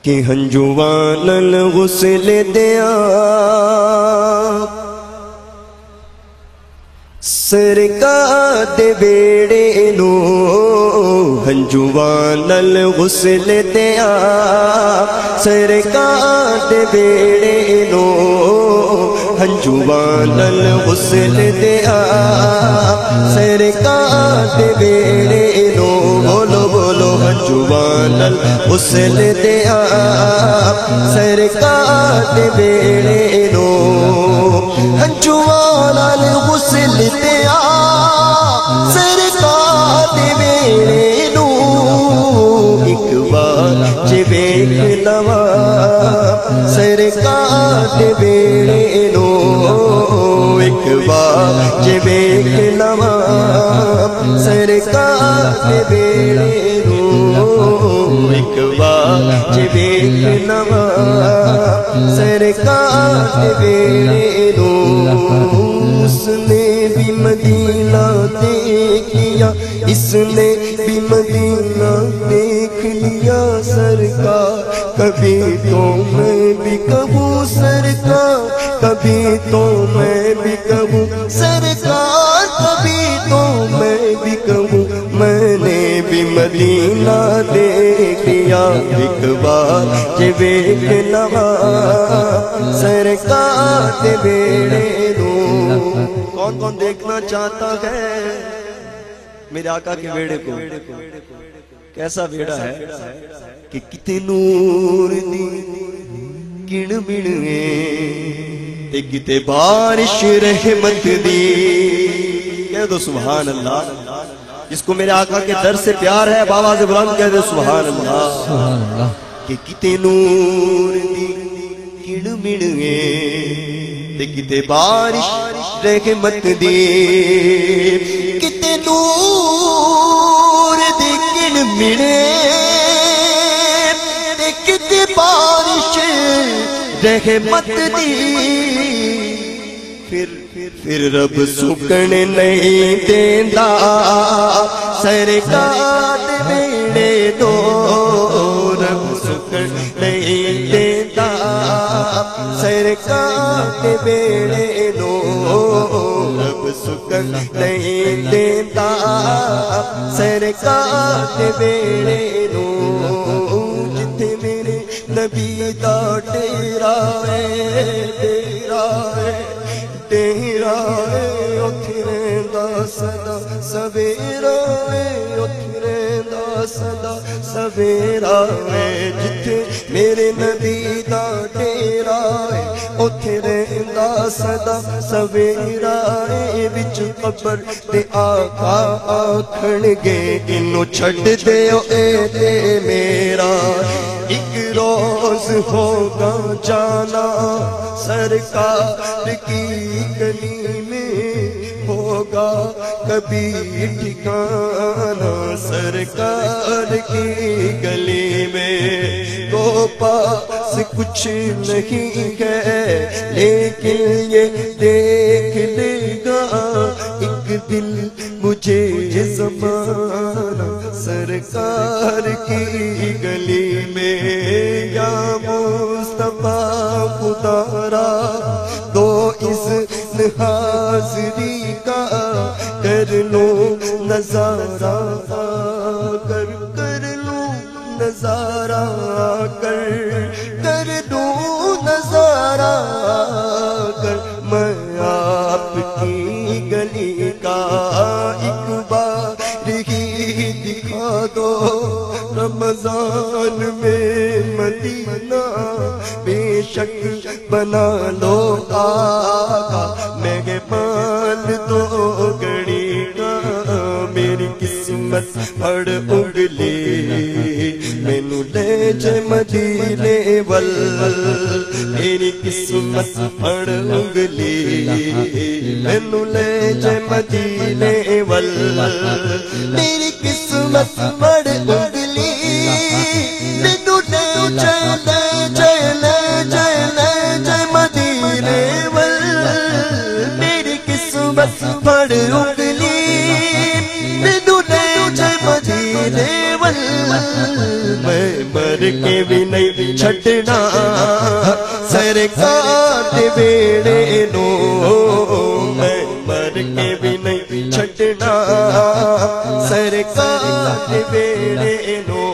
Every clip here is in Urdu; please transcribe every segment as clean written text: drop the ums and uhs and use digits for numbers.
کہ ہنجوان الغسل دیا سرکار دے بیڑے نو ہنجوان الغسل دیا سرکار دے بیڑے نو ہنجوان الغسل دیا سرکار دے بیڑے نو بولو بولو ہنجوان الغسل دیا سرکار دے بیڑے نو ہنجوان الغسل دیا سرکار دے بیڑے نو ایک بار جے ویکھ لواں سرکار دے بیڑے نو ایک بار جے ویکھ لواں سرکار دے بیڑے نو ایک بار جے ویکھ لواں سرکار دے بیڑے نو اس نے بھی مدینہ دیکھ لیا اس نے بھی مدینہ دیکھ لیا سرکار کبھی تو میں بھی کہوں سرکار کبھی تو میں بھی کہوں سرکار کبھی تو میں بھی کہوں میں نے بھی مدینہ دیکھ لیا ایک بار جے ویکھ لواں سرکار دے بیڑے نو کون کون دیکھنا چاہتا ہے میرے آقا کے بیڑے کو کیسا بیڑا ہے کہ کتے نور دی کڑ بڑوے تے کتے بارش رحمت دی کہہ دو سبحان اللہ جس کو میرے آقا کے در سے پیار ہے بابا سے بلند کہہ دو سبحان اللہ کہ کتے نور دی کڑ بڑوے تے کتے بارش رحمت دی کتے نور دی کڑ مڑے تے کتے بارش رحمت دی پھر رب سکن نہیں دیندا سرکار دے بیڑے نو رب سکن نہیں دیندا سرکار دے بیڑے نو رب سکن نہیں دیندا سرکار دے بیڑے نو جتھے میرے نبی دا ڈیرا ہے تیرا ہے اوتھے رہندا سدا سویرا ہے اوتھے رہندا سدا سویرا ہے جتھے میرے نبی دا ڈیرا ہے اوتھے رہندا سدا سویرا ہے وچ قبر تے آقا آکھن گے انو چھڈ دیو اے تے میرا ایک روز ہوگا جانا سرکار کی گلی میں ہوگا کبھی ٹھکانا سرکار کی گلی میں تو پاس کچھ نہیں ہے لیکن یہ دیکھ لے گا ایک دل مجھے زمانہ سرکار کی گلی میں یا مصطفیٰ خدا را دو اذن حاضری کا کر لو نظارہ کر لو نظارہ کر لو نظارہ کر میں آپ کی گلی کا ایک بار ہی دکھا دو رمضان میں مدینہ بے شک بنا لو آقا مہمان دو گھڑی کا میری قسمت پڑ اگلی مینو لے جے مدینے ول میری قسمت پڑ اگلی مینو لے جے مدینے ول میری قسمت پڑ اگلی مینو لے جے مدینے ول میری قسمت پڑ اگلی مینو لے جے مدینے ول میں مر مر کے بھی نہیں چھٹنا سرکار دے بیڑے نو میں مر کے بھی نہیں چھٹنا سرکار دے بیڑے نو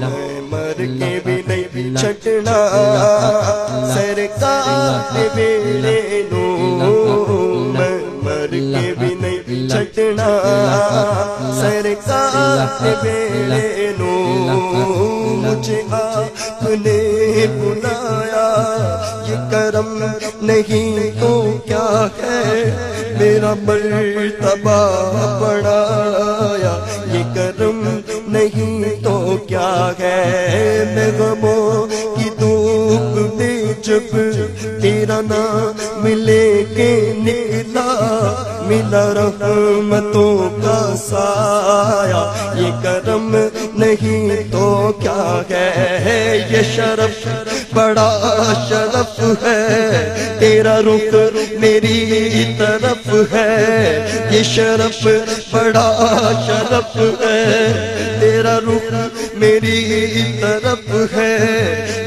میں مر کے بھی نہیں چھٹنا سرکار دے بیڑے نو میں مر کے بھی نہیں چھٹنا سرکار دے بیڑے نو مجھے آپ نے بلایا یہ کرم نہیں تو کیا ہے میرا مرتبہ بڑھایا یہ کرم نہیں تو کیا ہے میں غموں کی دھوپ میں جب تیرا نام لے کے نکلا ملا رحمتوں کا سایہ یہ کرم نہیں تو کیا ہے یہ شرف بڑا شرف ہے تیرا رخ میری طرف ہے یہ شرف بڑا شرف ہے تیرا رخ میری طرف ہے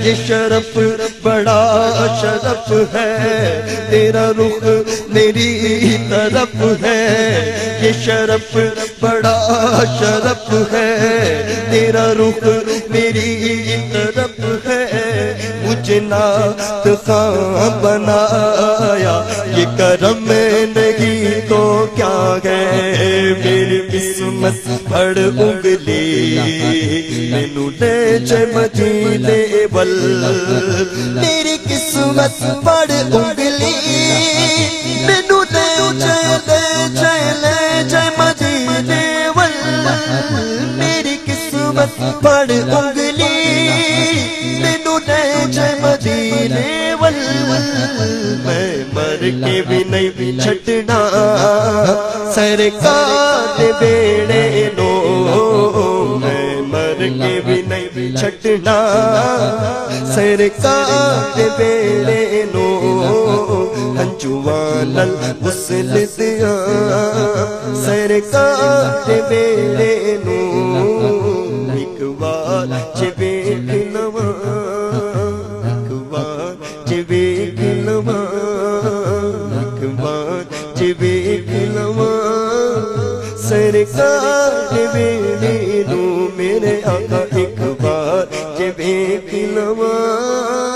یہ شرف بڑا شرف ہے تیرا رخ میری طرف ہے یہ شرف بڑا شرف ہے تیرا رخ میری طرف ہے مجھے نعت خواں بنایا یہ کرم نہیں تو کیا ہے میری قسمت پڑ انگلی مینوں لے جے مدینے ول میری قسمت پڑ انگلی مینوں لے جے مدینے ول میری قسمت پڑ انگلی مینوں لے جے مدینے ول میں مر کے بھی نہیں چھٹنا سرکار دے بیڑے نو میں مر کے بھی نہیں چھٹنا سرکار دے بیڑے نو ہنجوان الوصل دیا سرکار دے بیڑے نو ایک بار جے ویکھ لواں ایک بار جے ویکھ لواں ایک بار جے ویکھ لواں سرکار دے بیڑے نو میرے آقا ایک بار جے ویکھ لواں